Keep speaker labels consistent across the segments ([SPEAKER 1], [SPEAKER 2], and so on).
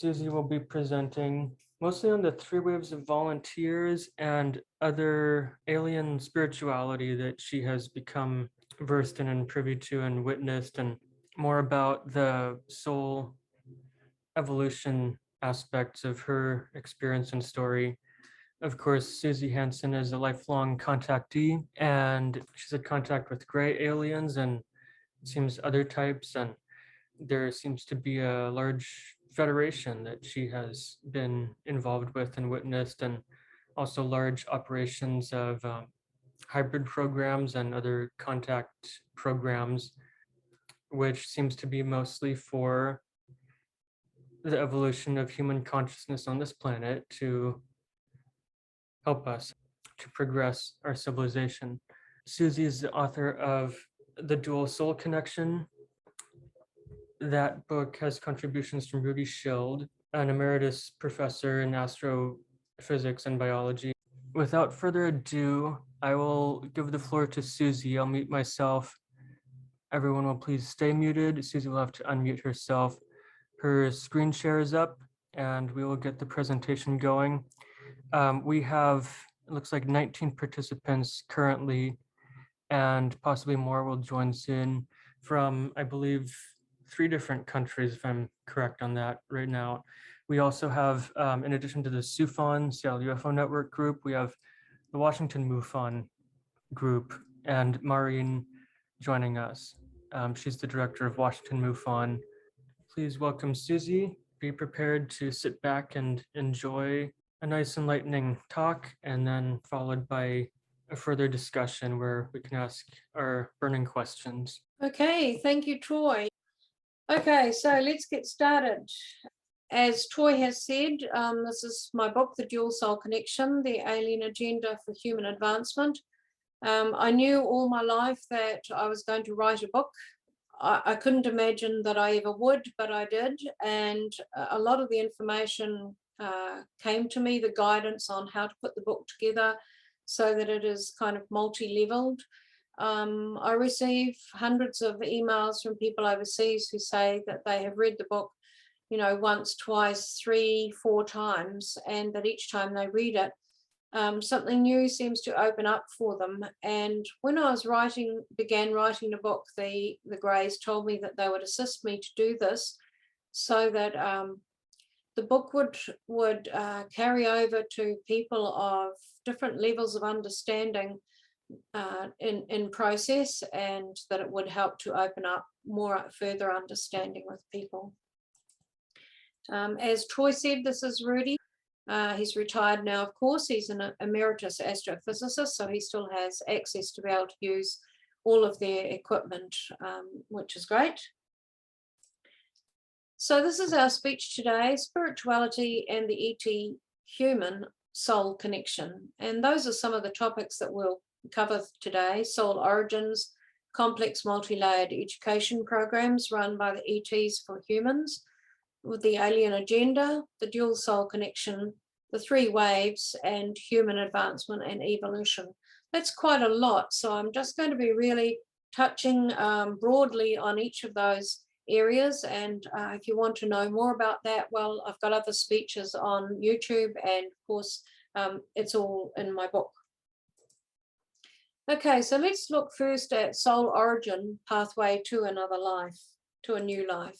[SPEAKER 1] Suzy will be presenting mostly on the three waves of volunteers and other alien spirituality that she has become versed in and privy to and witnessed, and more about the soul evolution aspects of her experience and story. Of course, Suzy Hansen is a lifelong contactee, and she's had contact with gray aliens and it seems other types, and there seems to be a large federation that she has been involved with and witnessed, and also large operations of hybrid programs and other contact programs, which seems to be mostly for the evolution of human consciousness on this planet to help us to progress our civilization. Suzy is the author of The Dual Soul Connection. That book has contributions from Rudy Schild, an emeritus professor in astrophysics and biology. Without further ado, I will give the floor to Suzy. I'll mute myself. Everyone will please stay muted. Suzy will have to unmute herself. Her screen share is up and we will get the presentation going. We have, it looks like 19 participants currently, and possibly more will join soon from, I believe, 3 different countries, if I'm correct on that right now. We also have, in addition to the SUFON, Seattle UFO Network group, we have the Washington MUFON group and Maureen joining us. She's the director of Washington MUFON. Please welcome Suzy. Be prepared to sit back and enjoy a nice enlightening talk, and then followed by a further discussion where we can ask our burning questions.
[SPEAKER 2] Okay, thank you, Troy. Okay, so let's get started. As Troy has said, this is my book, The Dual Soul Connection, The Alien Agenda for Human Advancement. I knew all my life that I was going to write a book. I couldn't imagine that I ever would, but I did. And a lot of the information came to me, the guidance on how to put the book together so that it is kind of multi-leveled. I receive hundreds of emails from people overseas who say that they have read the book, you know, once, twice, 3, 4 times, and that each time they read it, something new seems to open up for them. And when I was began writing the book, the Greys told me that they would assist me to do this so that the book would carry over to people of different levels of understanding in process, and that it would help to open up more further understanding with people. As Troy said, this is Rudy. He's retired now, of course. He's an emeritus astrophysicist, so he still has access to be able to use all of their equipment, which is great. So this is our speech today, spirituality and the ET human soul connection. And those are some of the topics that we'll cover today: soul origins, complex multi-layered education programs run by the ETs for humans, with the alien agenda, the dual soul connection, the 3 waves, and human advancement and evolution. That's quite a lot. So I'm just going to be really touching broadly on each of those areas. And if you want to know more about that, well, I've got other speeches on YouTube, and of course, it's all in my book. Okay, so let's look first at soul origin, pathway to another life, to a new life.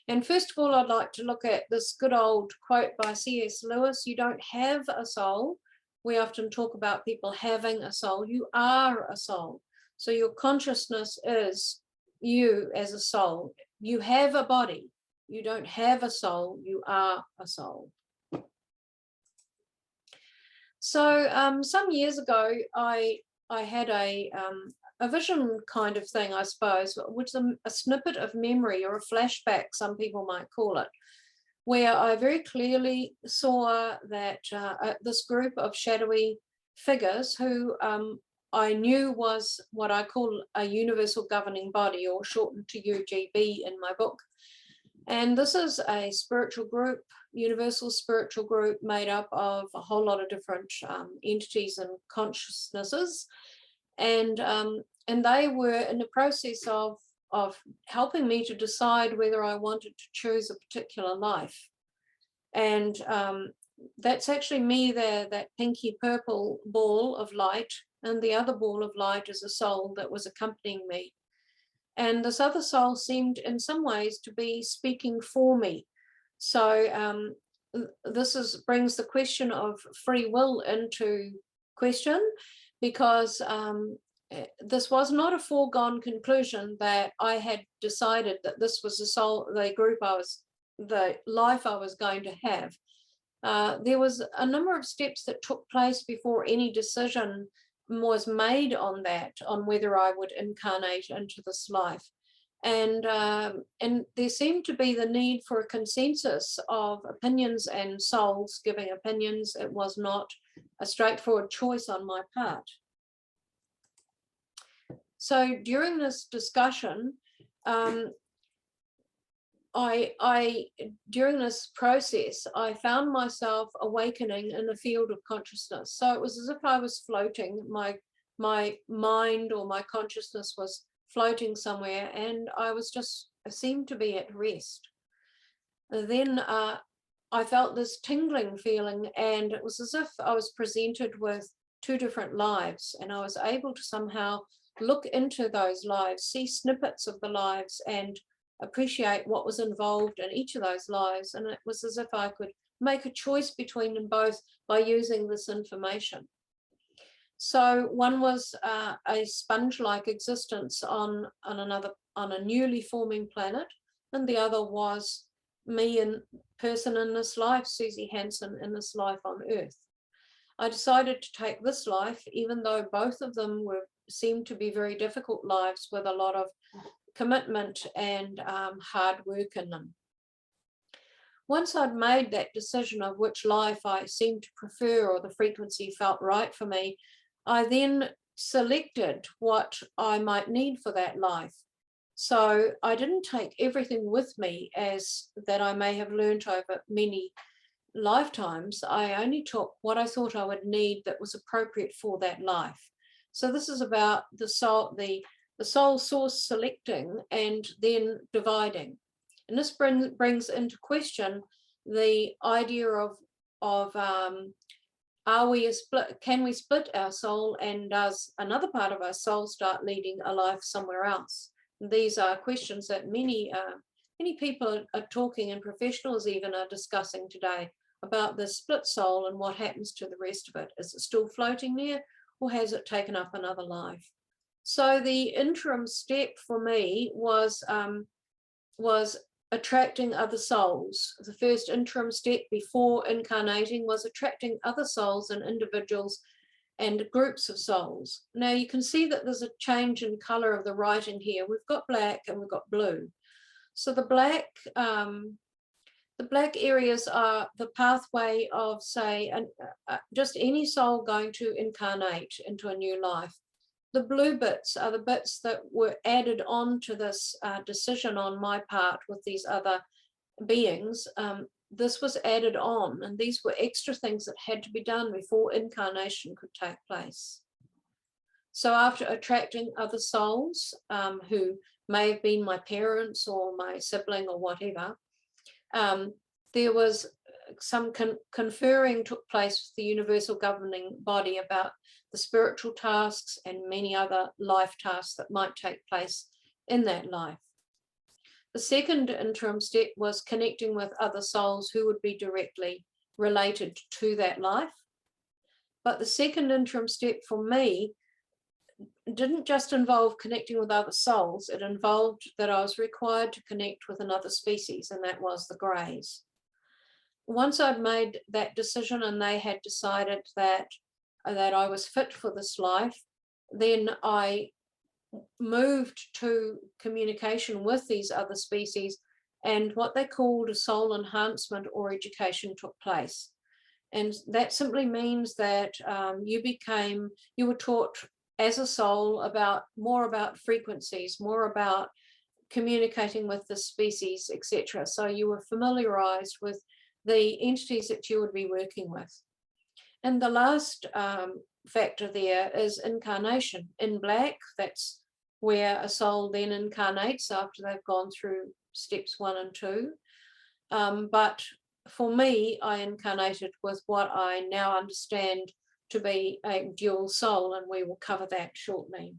[SPEAKER 2] And first of all, I'd like to look at this good old quote by C.S. Lewis: "You don't have a soul." We often talk about people having a soul. You are a soul. So your consciousness is you as a soul. You have a body. You don't have a soul. You are a soul. So some years ago, I had a vision kind of thing, I suppose, which is a snippet of memory, or a flashback, some people might call it, where I very clearly saw that this group of shadowy figures who I knew was what I call a universal governing body, or shortened to UGB in my book. And this is a spiritual group, universal spiritual group, made up of a whole lot of different entities and consciousnesses. And they were in the process of helping me to decide whether I wanted to choose a particular life. And that's actually me there, that pinky purple ball of light, and the other ball of light is a soul that was accompanying me. And this other soul seemed in some ways to be speaking for me. So this brings the question of free will into question, because this was not a foregone conclusion that I had decided that this was the life I was going to have. There was a number of steps that took place before any decision was made on whether I would incarnate into this life. And there seemed to be the need for a consensus of opinions and souls giving opinions. It was not a straightforward choice on my part. So during this discussion, during this process, I found myself awakening in the field of consciousness. So it was as if I was floating. My mind or my consciousness was floating somewhere, and I seemed to be at rest. And then I felt this tingling feeling, and it was as if I was presented with two different lives, and I was able to somehow look into those lives, see snippets of the lives, and appreciate what was involved in each of those lives. And it was as if I could make a choice between them both by using this information. So one was a sponge-like existence on a newly forming planet, and the other was me in person in this life, Suzy Hansen, in this life on Earth. I decided to take this life, even though both of them seemed to be very difficult lives with a lot of commitment and hard work in them. Once I'd made that decision of which life I seemed to prefer, or the frequency felt right for me, I then selected what I might need for that life. So I didn't take everything with me as that I may have learned over many lifetimes. I only took what I thought I would need that was appropriate for that life. So this is about the soul source selecting and then dividing. And this brings into question the idea of can we split our soul, and does another part of our soul start leading a life somewhere else? And these are questions that many people are talking, and professionals even are discussing today, about the split soul and what happens to the rest of it. Is it still floating there, or has it taken up another life? So the interim step for me was attracting other souls. The first interim step before incarnating was attracting other souls and individuals and groups of souls. Now you can see that there's a change in color of the writing here. We've got black and we've got blue. So the black areas are the pathway of, say, just any soul going to incarnate into a new life. The blue bits are the bits that were added on to this decision on my part with these other beings. This was added on, and these were extra things that had to be done before incarnation could take place. So after attracting other souls who may have been my parents or my sibling or whatever, there was some conferring took place with the universal governing body about the spiritual tasks and many other life tasks that might take place in that life. The second interim step was connecting with other souls who would be directly related to that life. But the second interim step for me didn't just involve connecting with other souls. It involved that I was required to connect with another species, and that was the Greys. Once I'd made that decision and they had decided that I was fit for this life, then I moved to communication with these other species, and what they called a soul enhancement or education took place. And that simply means that you were taught as a soul more about frequencies, more about communicating with the species, etc. So you were familiarized with the entities that you would be working with. And the last factor there is incarnation. In black, that's where a soul then incarnates after they've gone through steps 1 and 2. But for me, I incarnated with what I now understand to be a dual soul, and we will cover that shortly.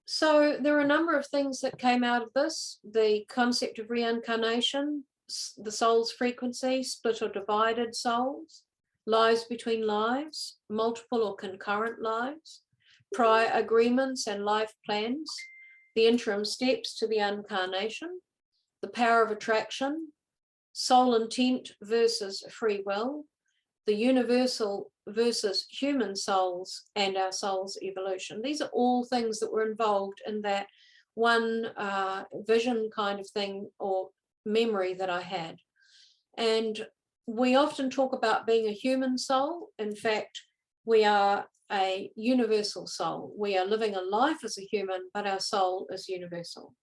[SPEAKER 2] So there are a number of things that came out of this: the concept of reincarnation, the soul's frequency, split or divided souls, lives between lives, multiple or concurrent lives, prior agreements and life plans, the interim steps to the incarnation, the power of attraction, soul intent versus free will, the universal versus human souls, and our soul's evolution. These are all things that were involved in that one vision kind of thing or memory that I had. And we often talk about being a human soul. In fact, we are a universal soul. We are living a life as a human, but our soul is universal.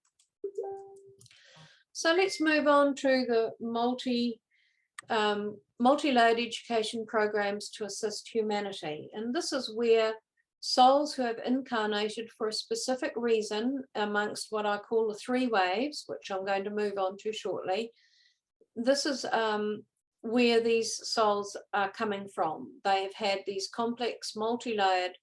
[SPEAKER 2] So let's move on to the multi-layered education programs to assist humanity. And this is where souls who have incarnated for a specific reason amongst what I call the 3 waves, which I'm going to move on to shortly. This is where these souls are coming from. They have had these complex multi-layered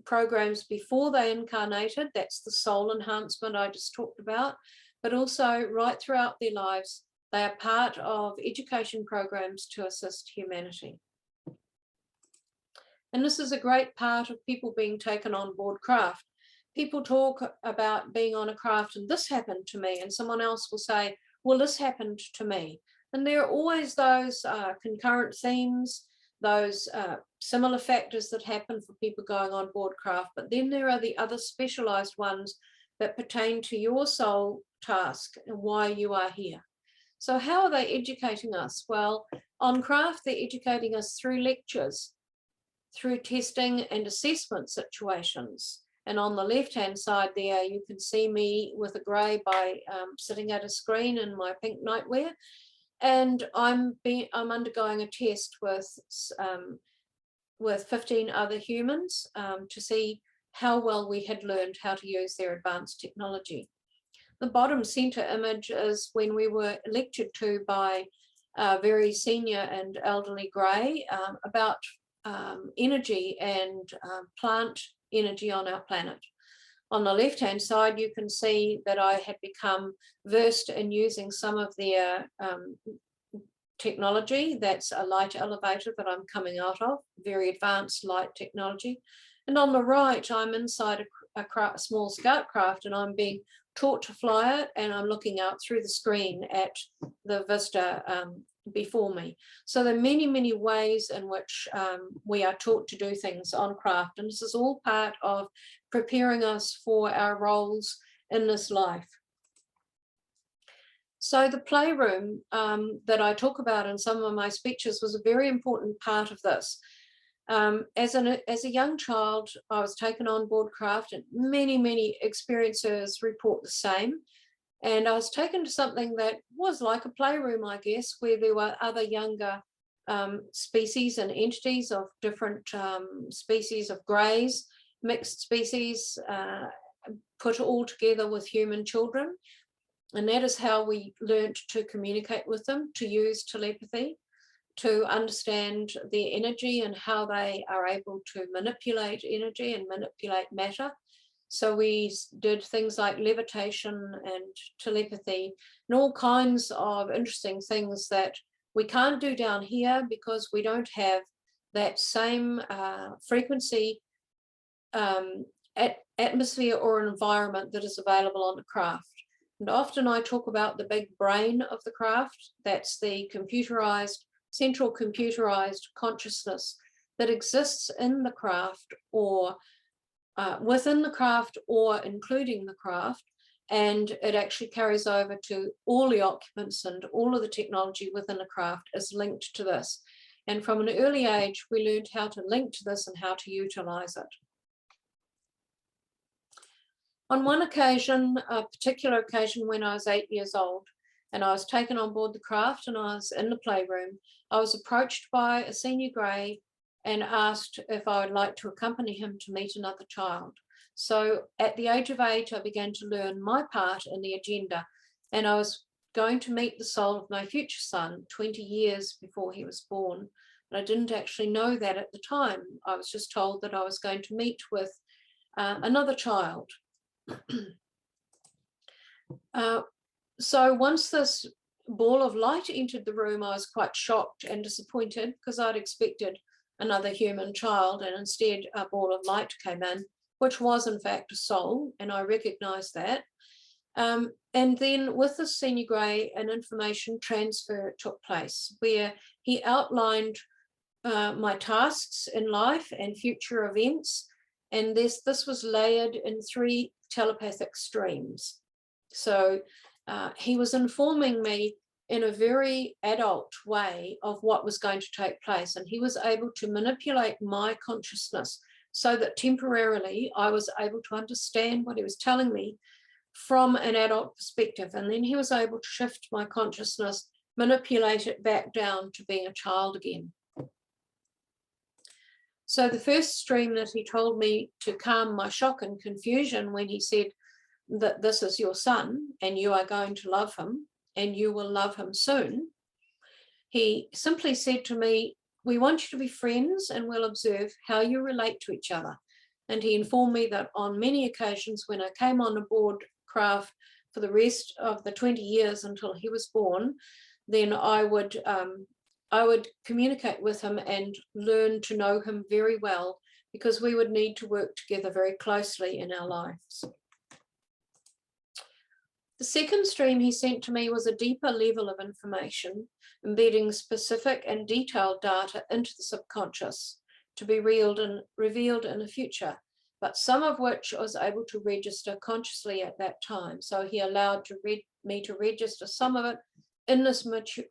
[SPEAKER 2] programs before they incarnated. That's the soul enhancement I just talked about. But also right throughout their lives, they are part of education programs to assist humanity. And this is a great part of people being taken on board craft. People talk about being on a craft and this happened to me, and someone else will say, well, this happened to me. And there are always those concurrent themes, those similar factors that happen for people going on board craft. But then there are the other specialized ones that pertain to your soul task and why you are here. So how are they educating us? Well, on craft, they're educating us through lectures, through testing and assessment situations. And on the left-hand side there, you can see me with a grey by sitting at a screen in my pink nightwear. And I'm undergoing a test with 15 other humans to see how well we had learned how to use their advanced technology. The bottom center image is when we were lectured to by a very senior and elderly grey about energy and plant energy on our planet. On the left-hand side, you can see that I had become versed in using some of their technology. That's a light elevator that I'm coming out of, very advanced light technology. And on the right, I'm inside a small scout craft and I'm being taught to fly it, and I'm looking out through the screen at the vista before me. So there are many, many ways in which we are taught to do things on craft, and this is all part of preparing us for our roles in this life. So the playroom that I talk about in some of my speeches was a very important part of this. As a young child, I was taken on board craft, and many experiencers report the same. And I was taken to something that was like a playroom, I guess, where there were other younger species and entities of different species of greys, mixed species, put all together with human children. And that is how we learned to communicate with them, to use telepathy, to understand their energy and how they are able to manipulate energy and manipulate matter. So we did things like levitation and telepathy and all kinds of interesting things that we can't do down here because we don't have that same frequency atmosphere or environment that is available on the craft. And often I talk about the big brain of the craft. That's the central computerized consciousness that exists in the craft or within the craft or including the craft, and it actually carries over to all the occupants, and all of the technology within the craft is linked to this. And from an early age, we learned how to link to this and how to utilize it. On one occasion, a particular occasion when I was 8 years old, and I was taken on board the craft and I was in the playroom, I was approached by a senior grey and asked if I would like to accompany him to meet another child. So at the age of 8, I began to learn my part in the agenda, and I was going to meet the soul of my future son 20 years before he was born. But I didn't actually know that at the time. I was just told that I was going to meet with another child. So once this ball of light entered the room, I was quite shocked and disappointed because I'd expected another human child, and instead a ball of light came in, which was in fact a soul, and I recognized that. And then with the senior grey, an information transfer took place where he outlined my tasks in life and future events, and this was layered in 3 telepathic streams. So he was informing me in a very adult way of what was going to take place, and he was able to manipulate my consciousness so that temporarily I was able to understand what he was telling me from an adult perspective, and then he was able to shift my consciousness, manipulate it back down to being a child again. So the first stream that he told me to calm my shock and confusion when he said that this is your son and you are going to love him and you will love him soon, he simply said to me, we want you to be friends and we'll observe how you relate to each other. And he informed me that on many occasions when I came on board craft for the rest of the 20 years until he was born, then I would communicate with him and learn to know him very well, because we would need to work together very closely in our lives. The second stream he sent to me was a deeper level of information, embedding specific and detailed data into the subconscious to be revealed in the future, but some of which I was able to register consciously at that time. So he allowed me to register some of it in this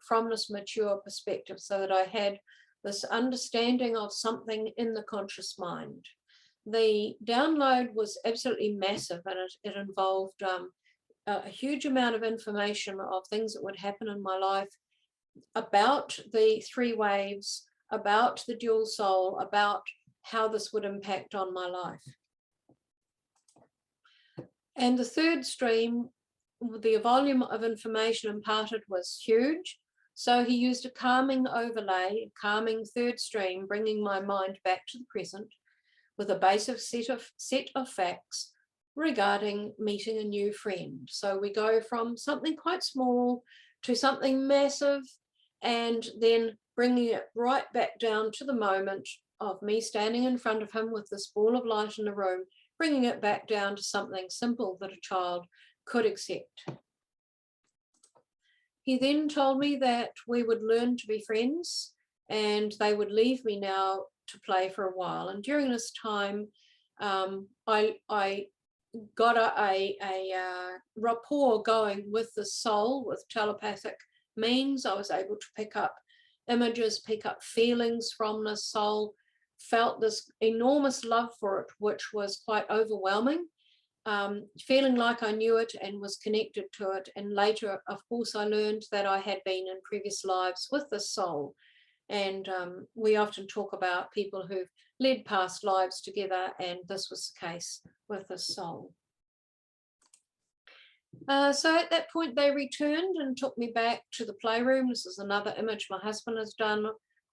[SPEAKER 2] from this mature perspective, so that I had this understanding of something in the conscious mind. The download was absolutely massive, and it involved a huge amount of information of things that would happen in my life about the 3 waves, about the dual soul, about how this would impact on my life. And the third stream, the volume of information imparted was huge. So he used a calming overlay, a calming third stream, bringing my mind back to the present with a basic set of facts regarding meeting a new friend. So we go from something quite small to something massive, and then bringing it right back down to the moment of me standing in front of him with this ball of light in the room, bringing it back down to something simple that a child could accept. He then told me that we would learn to be friends and they would leave me now to play for a while. And during this time, I got a rapport going with the soul with telepathic means. I was able to pick up images, pick up feelings from the soul, felt this enormous love for it, which was quite overwhelming, feeling like I knew it and was connected to it. And later, of course, I learned that I had been in previous lives with the soul. And we often talk about people who've led past lives together, and this was the case with the soul. So at that point, they returned and took me back to the playroom. This is another image my husband has done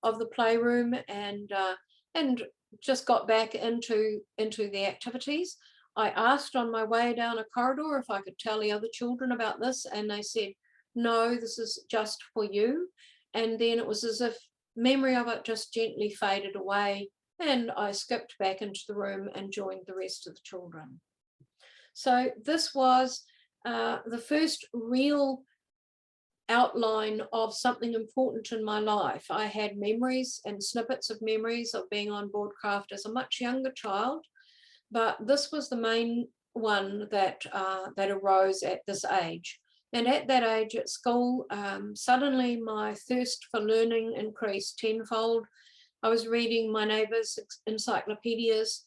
[SPEAKER 2] of the playroom, and just got back into the activities. I asked on my way down a corridor if I could tell the other children about this, and they said, no, this is just for you. And then it was as if memory of it just gently faded away, and I skipped back into the room and joined the rest of the children. So this was the first real outline of something important in my life. I had memories and snippets of memories of being on board craft as a much younger child, but this was the main one that arose at this age. And at that age at school, suddenly my thirst for learning increased tenfold. I was reading my neighbours' encyclopedias.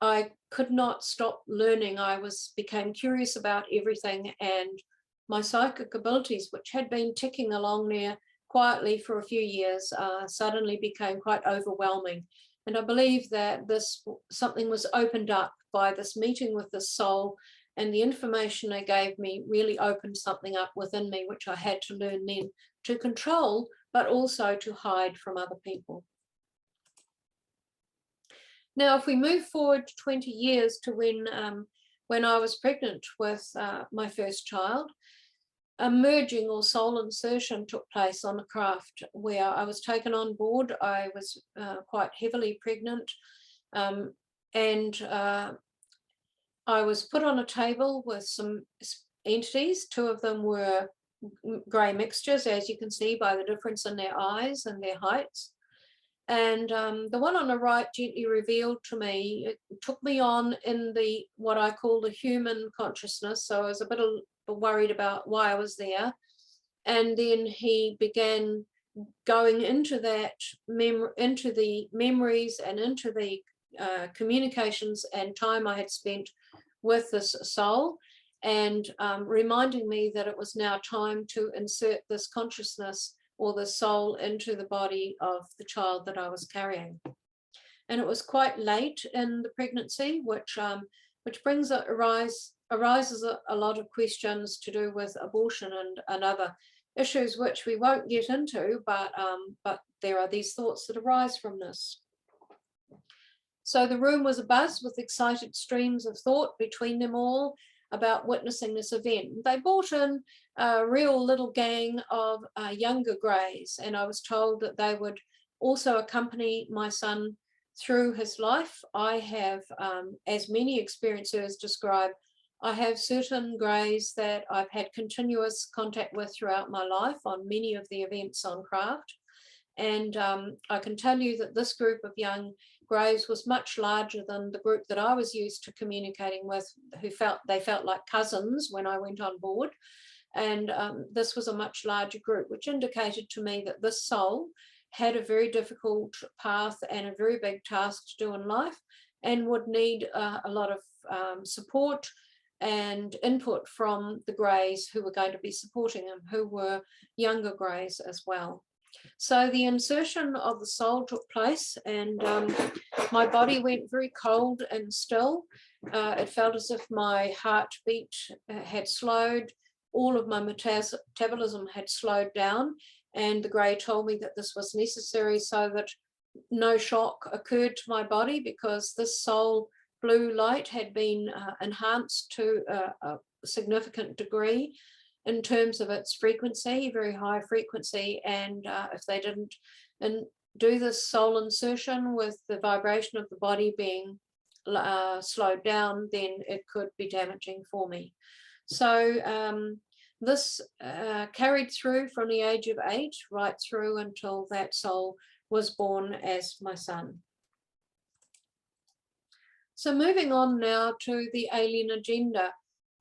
[SPEAKER 2] I could not stop learning. I became curious about everything, and my psychic abilities, which had been ticking along there quietly for a few years, suddenly became quite overwhelming. And I believe that something was opened up by this meeting with the soul, And the information they gave me really opened something up within me, which I had to learn then to control, but also to hide from other people. Now, if we move forward 20 years to when I was pregnant with my first child, a merging or soul insertion took place on the craft where I was taken on board. I was quite heavily pregnant, and I was put on a table with some entities. Two of them were grey mixtures, as you can see by the difference in their eyes and their heights. And the one on the right gently revealed to me, it took me on in the what I call the human consciousness. So I was a bit worried about why I was there. And then he began going into that into the memories and into the communications and time I had spent with this soul, and reminding me that it was now time to insert this consciousness or the soul into the body of the child that I was carrying. And it was quite late in the pregnancy, which arises a lot of questions to do with abortion and other issues which we won't get into, but there are these thoughts that arise from this. So the room was abuzz with excited streams of thought between them all about witnessing this event. They brought in a real little gang of younger greys, and I was told that they would also accompany my son through his life. I have, as many experiencers describe, I have certain greys that I've had continuous contact with throughout my life on many of the events on craft. And I can tell you that this group of young greys was much larger than the group that I was used to communicating with, who felt like cousins when I went on board. And this was a much larger group, which indicated to me that this soul had a very difficult path and a very big task to do in life, and would need a lot of support and input from the greys who were going to be supporting him, who were younger greys as well. So the insertion of the soul took place, and my body went very cold and still. It felt as if my heartbeat had slowed. All of my metabolism had slowed down, and the grey told me that this was necessary so that no shock occurred to my body, because this soul blue light had been enhanced to a significant degree in terms of its frequency, very high frequency, and if they didn't do this soul insertion with the vibration of the body being slowed down, then it could be damaging for me. So this carried through from the age of 8 right through until that soul was born as my son. So moving on now to the alien agenda,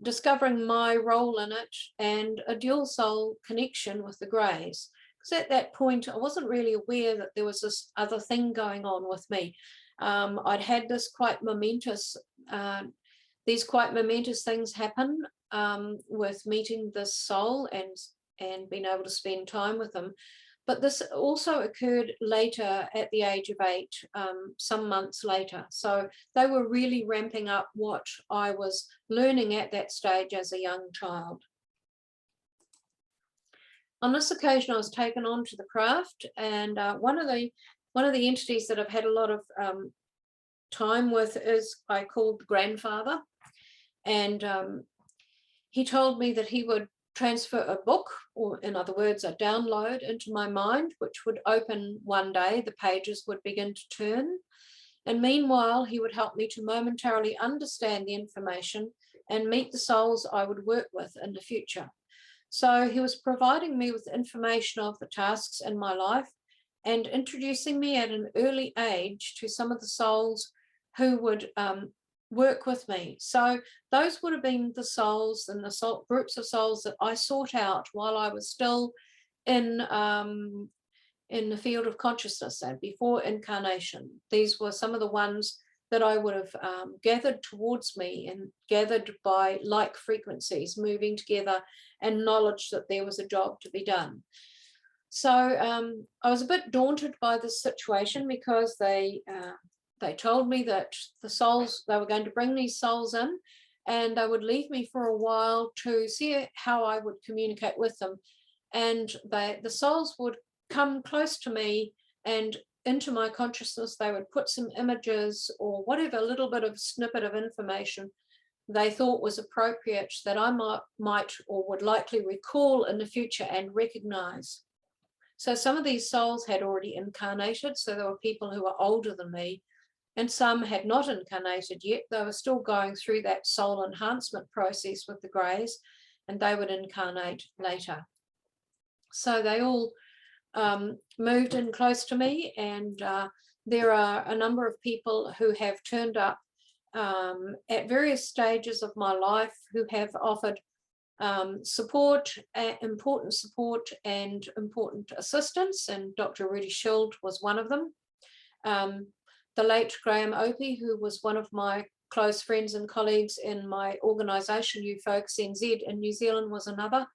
[SPEAKER 2] discovering my role in it and a dual soul connection with the greys. Because at that point, I wasn't really aware that there was this other thing going on with me. I'd had this these quite momentous things happen with meeting this soul and being able to spend time with them. But this also occurred later at the age of 8, some months later. So they were really ramping up what I was learning at that stage as a young child. On this occasion, I was taken on to the craft, and one of the entities that I've had a lot of time with is I called the grandfather, and he told me that he would transfer a book, or in other words, a download into my mind, which would open one day, the pages would begin to turn. And meanwhile, he would help me to momentarily understand the information and meet the souls I would work with in the future. So he was providing me with information of the tasks in my life and introducing me at an early age to some of the souls who would work with me. So those would have been the souls and the groups of souls that I sought out while I was still in the field of consciousness and before incarnation. These were some of the ones that I would have gathered towards me and gathered by like frequencies moving together and knowledge that there was a job to be done. So I was a bit daunted by this situation, because they told me that the souls, they were going to bring these souls in and they would leave me for a while to see how I would communicate with them. And the souls would come close to me and into my consciousness. They would put some images or whatever little bit of snippet of information they thought was appropriate that I might or would likely recall in the future and recognize. So some of these souls had already incarnated, so there were people who were older than me, and some had not incarnated yet. They were still going through that soul enhancement process with the Greys, and they would incarnate later. So they all moved in close to me, and there are a number of people who have turned up at various stages of my life who have offered support, important support and important assistance, and Dr. Rudy Schild was one of them. The late Graham Opie, who was one of my close friends and colleagues in my organisation, UFO NZ in New Zealand, was another.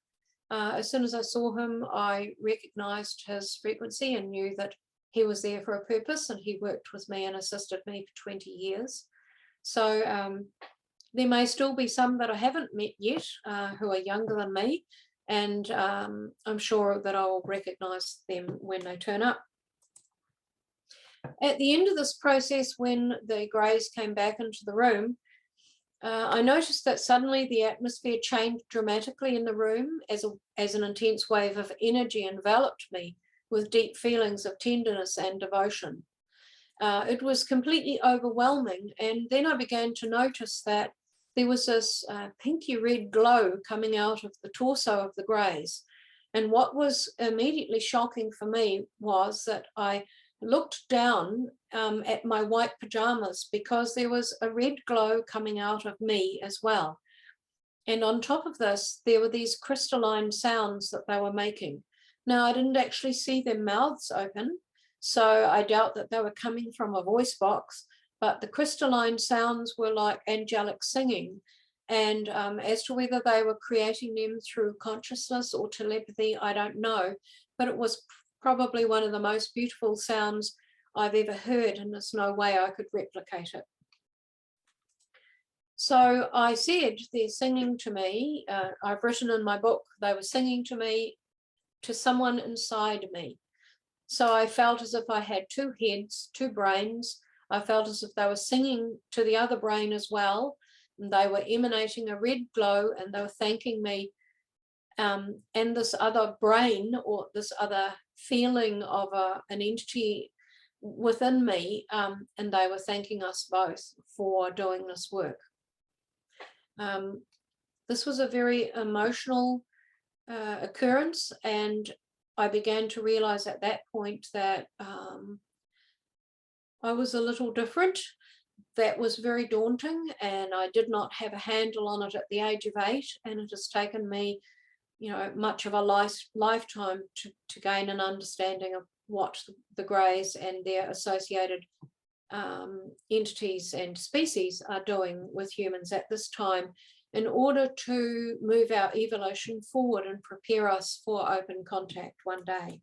[SPEAKER 2] As soon as I saw him, I recognised his frequency and knew that he was there for a purpose, and he worked with me and assisted me for 20 years. So there may still be some that I haven't met yet who are younger than me, and I'm sure that I will recognise them when they turn up. At the end of this process, when the Greys came back into the room, I noticed that suddenly the atmosphere changed dramatically in the room as an intense wave of energy enveloped me with deep feelings of tenderness and devotion. It was completely overwhelming, and then I began to notice that there was this pinky red glow coming out of the torso of the Greys. And what was immediately shocking for me was that I looked down at my white pajamas, because there was a red glow coming out of me as well. And on top of this, there were these crystalline sounds that they were making. Now, I didn't actually see their mouths open, so I doubt that they were coming from a voice box, but the crystalline sounds were like angelic singing. And as to whether they were creating them through consciousness or telepathy, I don't know, but it was probably one of the most beautiful sounds I've ever heard, and there's no way I could replicate it. So I said, they're singing to me. I've written in my book, they were singing to me, to someone inside me. So I felt as if I had two heads, two brains. I felt as if they were singing to the other brain as well, and they were emanating a red glow, and they were thanking me. And this other brain, or this other feeling of an entity within me, and they were thanking us both for doing this work. This was a very emotional occurrence, and I began to realize at that point that I was a little different. That was very daunting, and I did not have a handle on it at the age of 8, and it has taken me, you know, much of a lifetime to gain an understanding of what the Greys and their associated entities and species are doing with humans at this time, in order to move our evolution forward and prepare us for open contact one day.